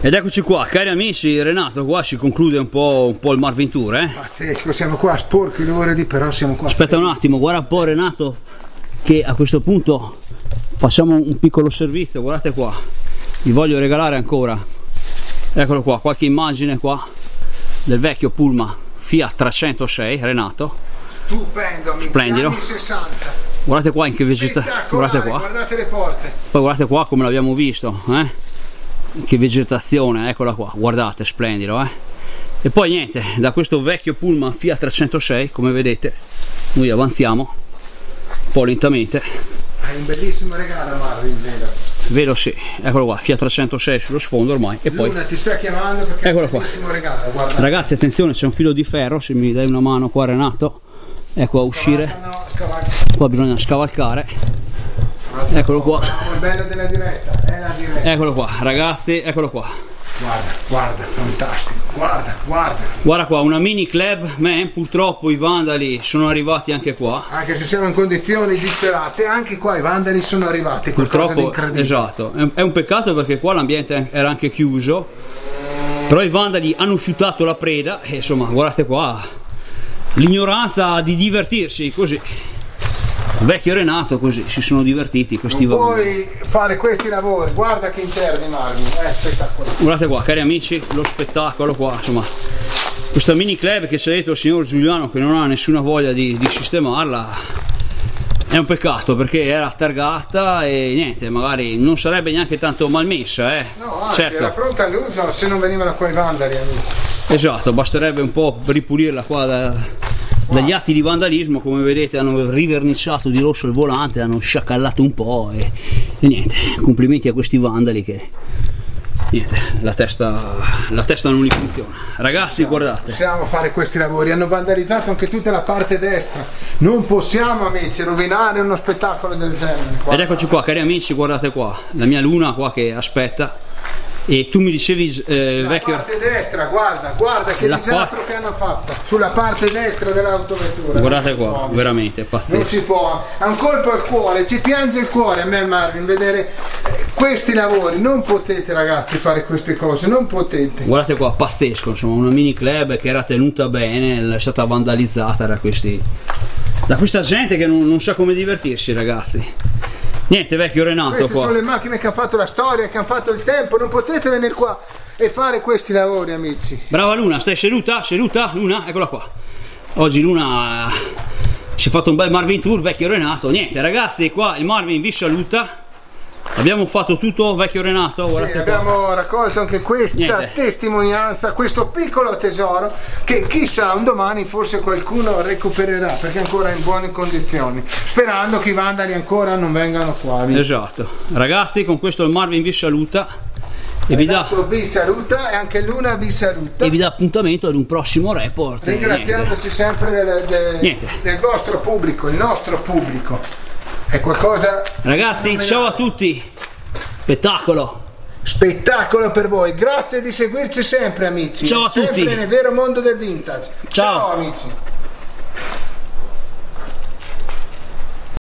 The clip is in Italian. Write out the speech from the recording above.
Ed eccoci qua, cari amici, Renato, qua si conclude un po' il Marvin Tour, eh? Pazzesco, siamo qua sporchi luridi, però siamo qua. Aspetta un attimo, guarda un po' Renato, che a questo punto facciamo un piccolo servizio, guardate qua, vi voglio regalare ancora, eccolo qua, qualche immagine qua del vecchio Pullman Fiat 306 Renato. Stupendo, amici, splendido. Anni 60. Guardate qua in che vegetazione, guardate qua. Guardate le porte. Poi guardate qua come l'abbiamo visto, eh? Che vegetazione, eccola qua, guardate, splendido, eh? E poi niente, da questo vecchio Pullman Fiat 306, come vedete, noi avanziamo un po' lentamente. È un bellissimo regalo, Marvin, Vedo sì, eccolo qua, Fiat 306 sullo sfondo ormai. E poi Luna ti sta chiamando perché eccolo è un bellissimo qua. regalo, guarda. Ragazzi, attenzione, c'è un filo di ferro, se mi dai una mano qua Renato, ecco a uscire, qua bisogna scavalcare. Eccolo qua. Il bello della diretta, è la diretta. Eccolo qua, ragazzi, eccolo qua. Guarda, guarda, fantastico, guarda, guarda. Guarda qua, una mini club, man, purtroppo i vandali sono arrivati anche qua. Anche se siamo in condizioni disperate, anche qua i vandali sono arrivati, Purtroppo, esatto, è un peccato perché qua l'ambiente era anche chiuso, però i vandali hanno fiutato la preda e insomma, guardate qua, l'ignoranza di divertirsi così. Vecchio Renato così si sono divertiti questi vandali. Puoi fare questi lavori, guarda che interni, Marvin, è spettacolare. Guardate qua, cari amici, lo spettacolo qua, insomma, questa mini club che ci ha detto il signor Giuliano che non ha nessuna voglia di sistemarla, è un peccato perché era targata e niente, magari non sarebbe neanche tanto malmessa, No, anche certo. era pronta all'uso se non venivano qua i vandali, amici. Esatto, basterebbe un po' ripulirla qua dagli atti di vandalismo. Come vedete hanno riverniciato di rosso il volante, hanno sciacallato un po' e niente, complimenti a questi vandali che niente, la testa non li funziona. Ragazzi, guardate, Possiamo fare questi lavori, hanno vandalizzato anche tutta la parte destra, non possiamo, amici, rovinare uno spettacolo del genere. ed eccoci qua, cari amici, guardate qua, la mia Luna qua che aspetta. E tu mi dicevi vecchio, la parte destra, guarda, guarda che disastro che hanno fatto sulla parte destra dell'autovettura. guardate qua, veramente pazzesco. Non si può, è un colpo al cuore, ci piange il cuore a me, Marvin, vedere questi lavori. Non potete, ragazzi, fare queste cose, non potete. Guardate qua, pazzesco, insomma, una mini club che era tenuta bene, è stata vandalizzata da questa gente che non sa come divertirsi, ragazzi. Niente, vecchio Renato. Queste qua sono le macchine che hanno fatto la storia, che hanno fatto il tempo, non potete venire qua e fare questi lavori, amici. Brava Luna, stai seduta? Seduta? Luna, eccola qua. Oggi Luna si è fatto un bel Marvin Tour, vecchio Renato. Niente, ragazzi, qua il Marvin vi saluta. Abbiamo fatto tutto, vecchio Renato. Sì, abbiamo raccolto anche questa testimonianza, questo piccolo tesoro che chissà un domani forse qualcuno recupererà perché è ancora in buone condizioni, sperando che i vandali ancora non vengano qua. Esatto. Ragazzi, con questo il Marvin vi saluta e vi saluta e anche Luna vi saluta e vi dà appuntamento ad un prossimo report. Ringraziandoci sempre del vostro pubblico, il nostro pubblico. È qualcosa, ragazzi, ciao a tutti, spettacolo per voi, grazie di seguirci sempre, amici, ciao a tutti, sempre nel vero mondo del vintage. Ciao Amici.